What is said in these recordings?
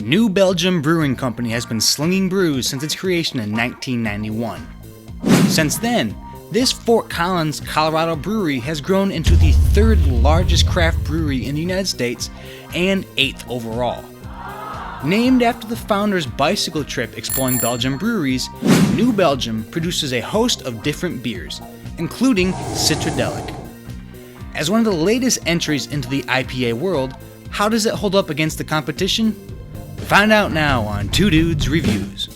New Belgium Brewing Company has been slinging brews since its creation in 1991. Since then, this Fort Collins, Colorado brewery has grown into the third largest craft brewery in the United States and 8th overall. Named after the founder's bicycle trip exploring Belgian breweries, New Belgium produces a host of different beers, including Citradelic. As one of the latest entries into the IPA world, how does it hold up against the competition? Find out now on Two Dudes Reviews.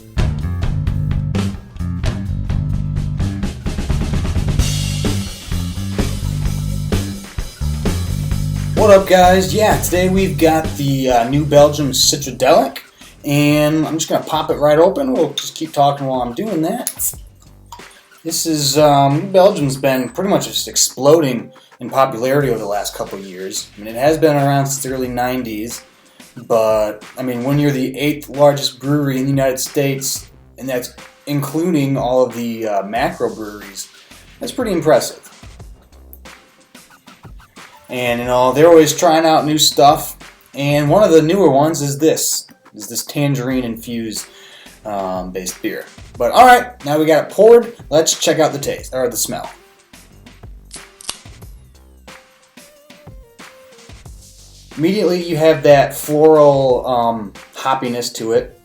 What up, guys? Today we've got the New Belgium Citradelic, and I'm just going to pop it right open. We'll just keep talking while I'm doing that. This is, New Belgium's been pretty much just exploding in popularity over the last couple of years. I mean, it has been around since the early 90s, but, I mean, when you're the 8th largest brewery in the United States, and that's including all of the macro breweries, that's pretty impressive. And, they're always trying out new stuff. And one of the newer ones is this tangerine infused based beer. But alright, now we got it poured. Let's check out the taste, or the smell. Immediately you have that floral hoppiness to it.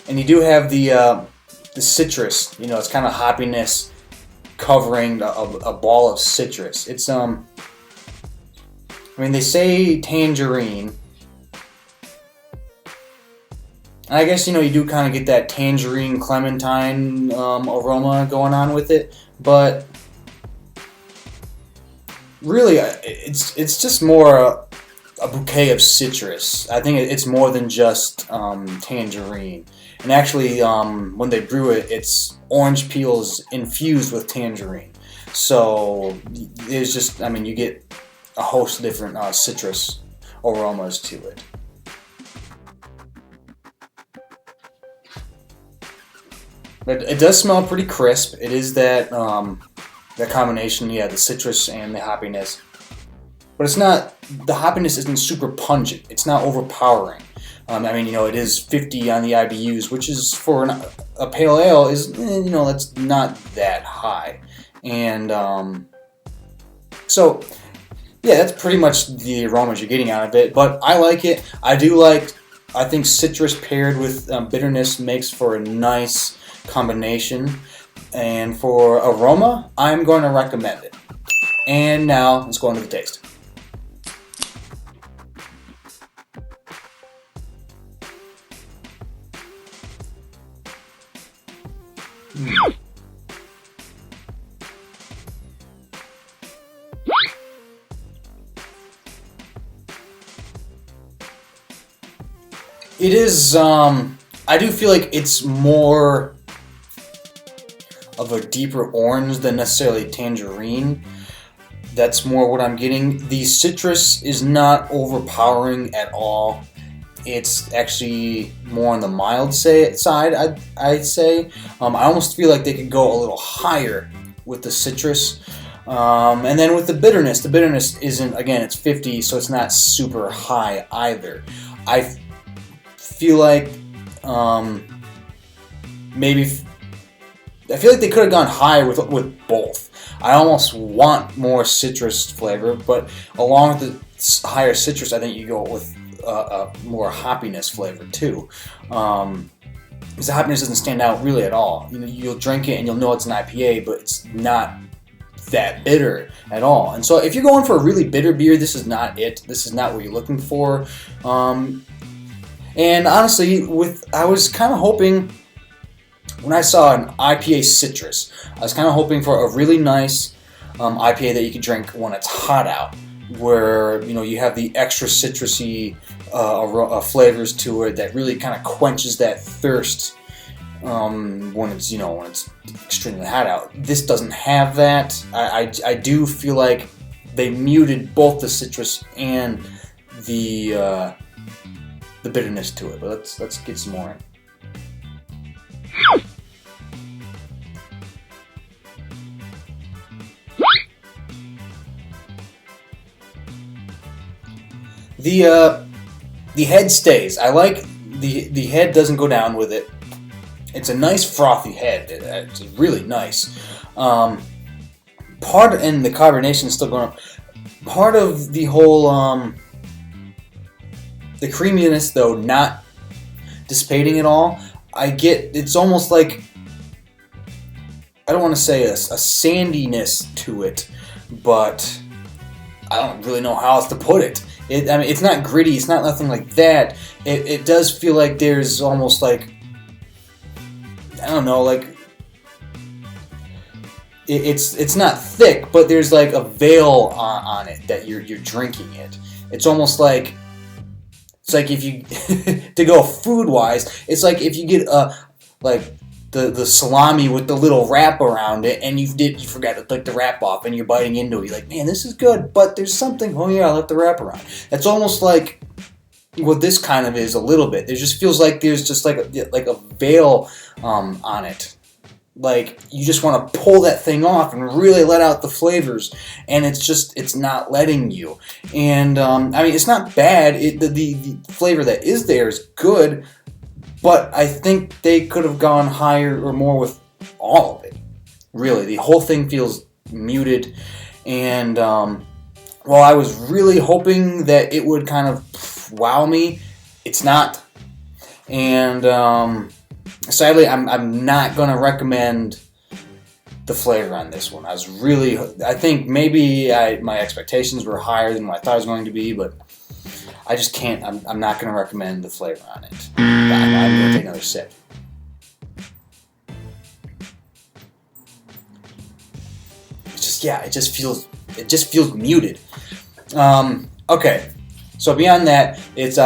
And you do have the citrus, it's kind of hoppiness covering a ball of citrus. It's they say tangerine. I guess you do kind of get that tangerine clementine aroma going on with it, but really it's just more a bouquet of citrus. I think it's more than just tangerine. And actually, when they brew it, it's orange peels infused with tangerine. So there's just, you get a host of different citrus aromas to it. But it does smell pretty crisp. It is that combination, the citrus and the hoppiness. But it's not, the hoppiness isn't super pungent. It's not overpowering. It is 50 on the IBUs, which is for a pale ale is, that's not that high. And that's pretty much the aromas you're getting out of it. But I like it. I think citrus paired with bitterness makes for a nice combination. And for aroma, I'm going to recommend it. And now let's go into the taste. It is, I do feel like it's more of a deeper orange than necessarily tangerine. That's more what I'm getting. The citrus is not overpowering at all. It's actually more on the mild side, I'd say. I almost feel like they could go a little higher with the citrus. And then with the bitterness isn't, again, it's 50, so it's not super high either. I feel like they could have gone high with both. I almost want more citrus flavor, but along with the higher citrus, I think you go with more hoppiness flavor too, because the hoppiness doesn't stand out really at all. You'll drink it and you'll know it's an IPA, but it's not that bitter at all. And so if you're going for a really bitter beer, this is not it. This is not what you're looking for. And honestly, I was kind of hoping, when I saw an IPA citrus, I was kind of hoping for a really nice IPA that you could drink when it's hot out, where you have the extra citrusy flavors to it that really kind of quenches that thirst when it's extremely hot out. This doesn't have that. I do feel like they muted both the citrus and the bitterness to it. But let's get some more in. The head stays. I like the head doesn't go down with it. It's a nice frothy head. It's really nice. And the carbonation is still going up. Part of the whole the creaminess, though, not dissipating at all. I get, it's almost like, I don't want to say a sandiness to it, but I don't really know how else to put it. I mean, it's not gritty. It's not nothing like that. It does feel like there's almost like, I don't know, like it's not thick, but there's like a veil on it that you're drinking it. It's almost like, it's like if you to go food wise, it's like if you get like the salami with the little wrap around it, and you forgot to take the wrap off, and you're biting into it. You're like, man, this is good, but there's something. Oh yeah, I left the wrap around. That's almost like what this kind of is a little bit. It just feels like there's just like a veil on it. Like you just want to pull that thing off and really let out the flavors, and it's not letting you. And I mean, it's not bad. The flavor that is there is good, but I think they could have gone higher or more with all of it. Really, the whole thing feels muted, and while I was really hoping that it would kind of wow me, it's not. And sadly, I'm not going to recommend the flavor on this one. I think maybe my expectations were higher than what I thought it was going to be, but I just can't. I'm not going to recommend the flavor on it. I'm going to take another sip. It's just, yeah, it just feels muted. Okay, so beyond that, it's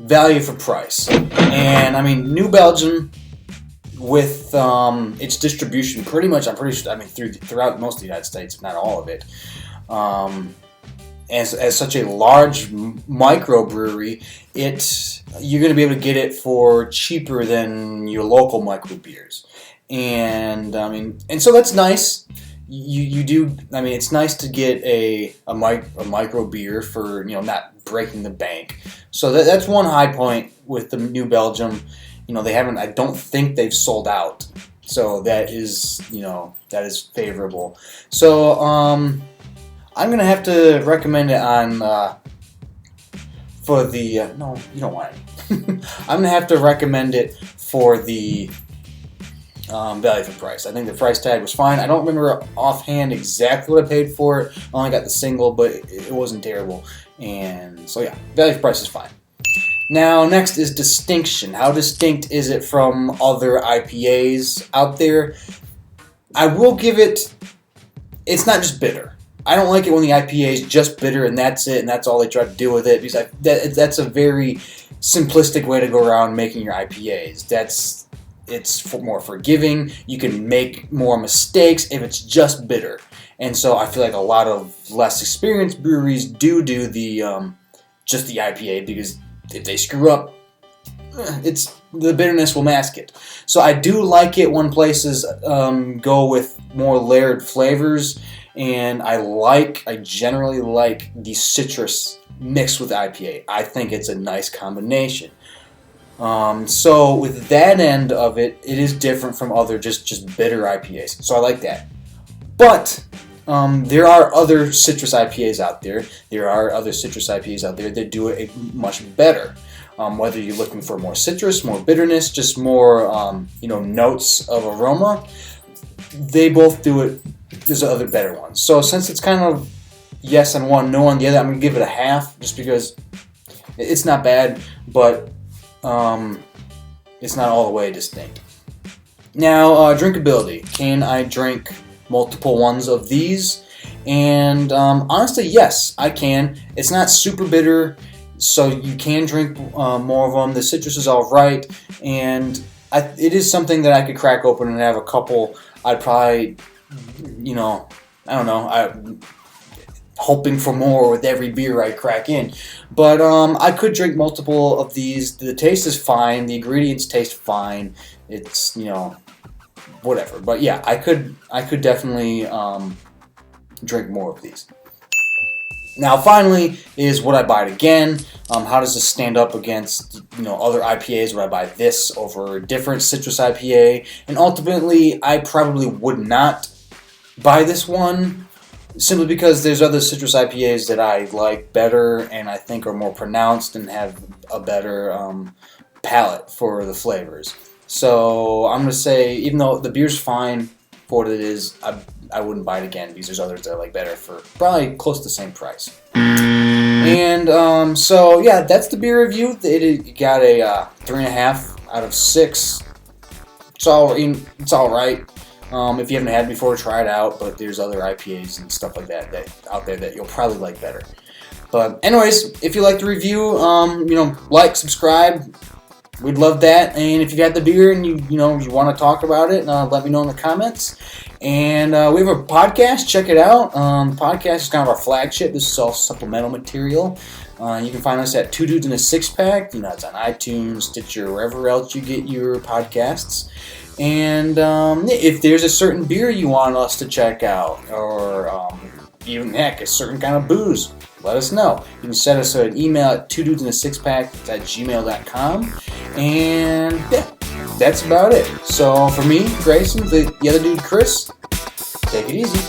value for price, and I mean, New Belgium, with its distribution, pretty much, I'm pretty sure, I mean, throughout most of the United States, if not all of it, as such a large microbrewery, you're going to be able to get it for cheaper than your local microbeers, and I mean, and so that's nice. You do. I mean, it's nice to get a micro beer for, you know, not breaking the bank. So that's one high point with the New Belgium. You know, they haven't. I don't think they've sold out. So that is, you know, that is favorable. So I'm gonna have to recommend it on for the no, you don't want it. I'm gonna have to recommend it for the value for price. I think the price tag was fine. I don't remember offhand exactly what I paid for it. I only got the single, but it wasn't terrible. And so yeah, value for price is fine. Now next is distinction. How distinct is it from other IPAs out there? I will give it, it's not just bitter. I don't like it when the IPA is just bitter and that's it, and that's all they try to do with it, because that's a very simplistic way to go around making your IPAs. It's more forgiving. You can make more mistakes if it's just bitter. And so I feel like a lot of less experienced breweries do the just the IPA, because if they screw up, the bitterness will mask it. So I do like it when places go with more layered flavors, and I generally like the citrus mixed with IPA. I think it's a nice combination. So with that end of it, it is different from other just bitter IPAs. So I like that. But there are other citrus IPAs out there. There are other citrus IPAs out there that do it much better. Whether you're looking for more citrus, more bitterness, just more notes of aroma, they both do it. There's other better ones. So since it's kind of yes on one, no on the other, I'm gonna give it a half, just because it's not bad, but it's not all the way distinct. Now, drinkability. Can I drink multiple ones of these? And honestly, yes, I can. It's not super bitter, so you can drink more of them. The citrus is all right, and it is something that I could crack open and have a couple. I'd probably, I don't know, hoping for more with every beer I crack in. But I could drink multiple of these. The taste is fine. The ingredients taste fine. It's, whatever. But yeah, I could definitely drink more of these. Now, finally, is would I buy it again? How does this stand up against other IPAs? Would I buy this over a different citrus IPA? And ultimately, I probably would not buy this one, simply because there's other citrus IPAs that I like better and I think are more pronounced and have a better palate for the flavors. So I'm going to say, even though the beer's fine for what it is, I wouldn't buy it again because there's others that I like better for probably close to the same price. And so yeah, that's the beer review. It got a 3.5 out of 6. It's all right. If you haven't had it before, try it out. But there's other IPAs and stuff like that out there that you'll probably like better. But anyways, if you like the review, like, subscribe. We'd love that. And if you've had the beer and you want to talk about it, let me know in the comments. And we have a podcast. Check it out. The podcast is kind of our flagship. This is all supplemental material. You can find us at 2 Dudes in a Six Pack. It's on iTunes, Stitcher, wherever else you get your podcasts. And if there's a certain beer you want us to check out, or even heck, a certain kind of booze, let us know. You can send us an email at 2dudesinaSixpack@gmail.com. And yeah, that's about it. So for me, Grayson, the other dude, Chris, take it easy.